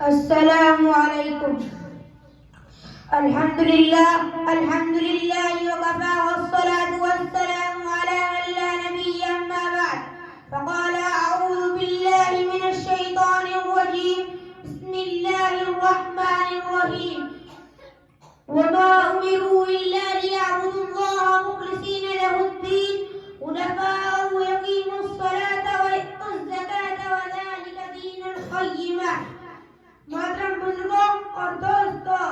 السلام علیکم. الحمد للہ وکفى والصلاة والسلام على من لا نبي أما بعد. فقال أعوذ بالله من الشيطان الرجيم. بسم الله الرحمن الرحيم. وما أمروا إلا ليعبدوا الله مخلصين له الدين حنفاء ويقيموا الصلاة ويؤتوا الزكاة وذلك دين القيمة. محترم بزرگوں اور دوستوں،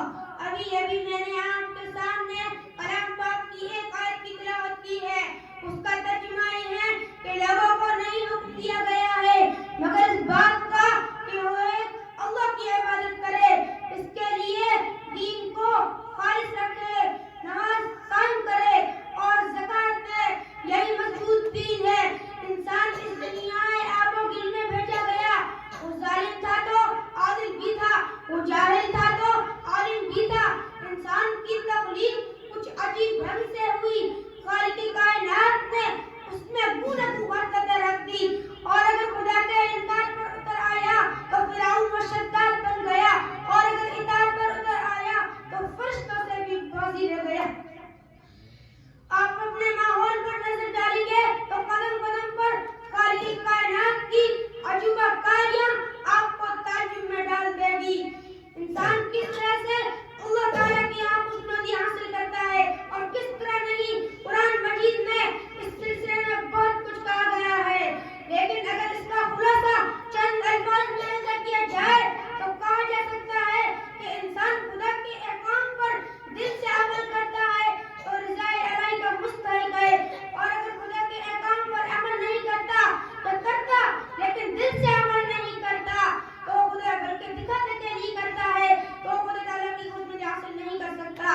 ابھی میں نے آپ کے سامنے کلام پاک کی ایک آیت کی تلاوت کی ہے. اس کا ترجمہ یہ ہے کہ لوگوں کو نہیں حکم دیا گیا ہے مگر اس بات کا کہ وہ ایک اللہ کی عبادت کرے، اس کے لیے دین کو خالص رکھے، نماز قائم کرے اور زکات دے. یہی مضبوط دین ہے. انسان اس دنیا آب و گل میں بھیجا گیا. وہ ظالم تھا تو عادل بھی تھا، وہ جاہل تھا تو عالم بھی تھا. انسان کی تخلیق کچھ عجیب ڈھنگ سے ہوئی. خالق کائنات نے اس میں گونت برکتیں رکھ دی، اور اگر خدا کے انکار پر اتر آیا تو فرعون و شداد بن گیا، اور اگر اطاعت پر اتر آیا تو فرشتوں سے بھی بازی رہ گیا. آپ اپنے ماحول پر نظر ڈالیں گے تو قدم قدم پر خالق کائنات کی عجوبہ کاریاں آپ کو تعجب میں ڈال دے گی. انسان کس طرح سے اللہ تعالیٰ کی خوشنودی حاصل کرتا ہے اور کس طرح نہیں. قرآن مجید میں اس سلسلے میں بہت کچھ کہا گیا ہے، لیکن اگر اس کا خلاصہ چند الفاظ میں ذکر کیا جائے تو کہا جا سکتا ہے کہ انسان خدا کے احکام پر دل سے عمل کرتا ہے تو رضائے الہی کا مستحق ہے، اور اگر خدا کے احکام پر عمل نہیں کرتا تو کرتا لیکن دل سے عمل نہیں کرتا تو خدا بلکہ دکھانے کے لیے کرتا ہے تو خدا تعالیٰ کی خوشنودی حاصل نہیں کر سکتا.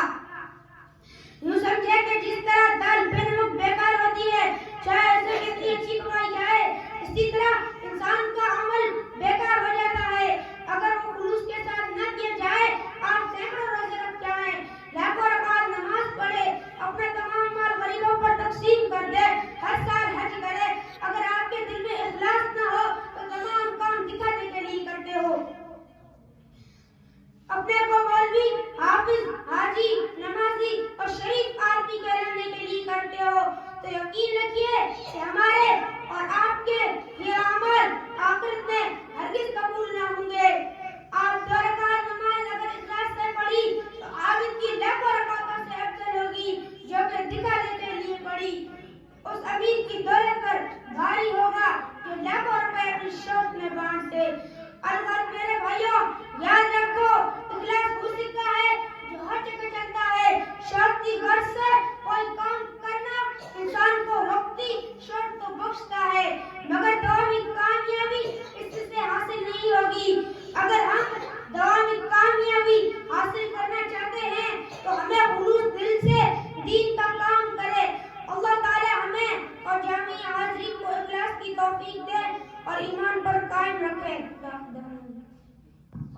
یوں سمجھے کہ جس طرح دال بے نمک بیکار ہوتی ہے چاہے اسے کتنی اچھی کمائی جائے، اسی طرح انسان کا عمل بیکار ہو جاتا ہے اگر وہ خلوص کے ساتھ نہ کیا جائے. آپ سینکڑوں روزے رکھ جائیں، لاکھوں رکعت نماز پڑھے، اپنا تمام مال غریبوں پر تقسیم کر دے، ہر سال حج کرے، اگر آپ کے دل میں اخلاص نہ ہو تو تمام کام دکھانے کے لیے کرتے ہو. اپنے کو مولوی، حافظ، حاجی، نمازی اور شریف آدمی کہلانے کے لیے کرتے ہو تو یقین رکھیے کہ ہمارے اور آپ کے یہ عمل آخرت میں ہرگز قبول نہ ہوں گے. آپ 2 رکعت نماز اگر اخلاص سے پڑھی تو عابد کی لاکھوں رکعتوں سے افضل ہوگی جو کہ دکھانے کے لیے پڑھی. اس امیر کی دولت پر بھاری ہوگا جو لاکھوں روپے اپنی شوق میں بانٹ دے.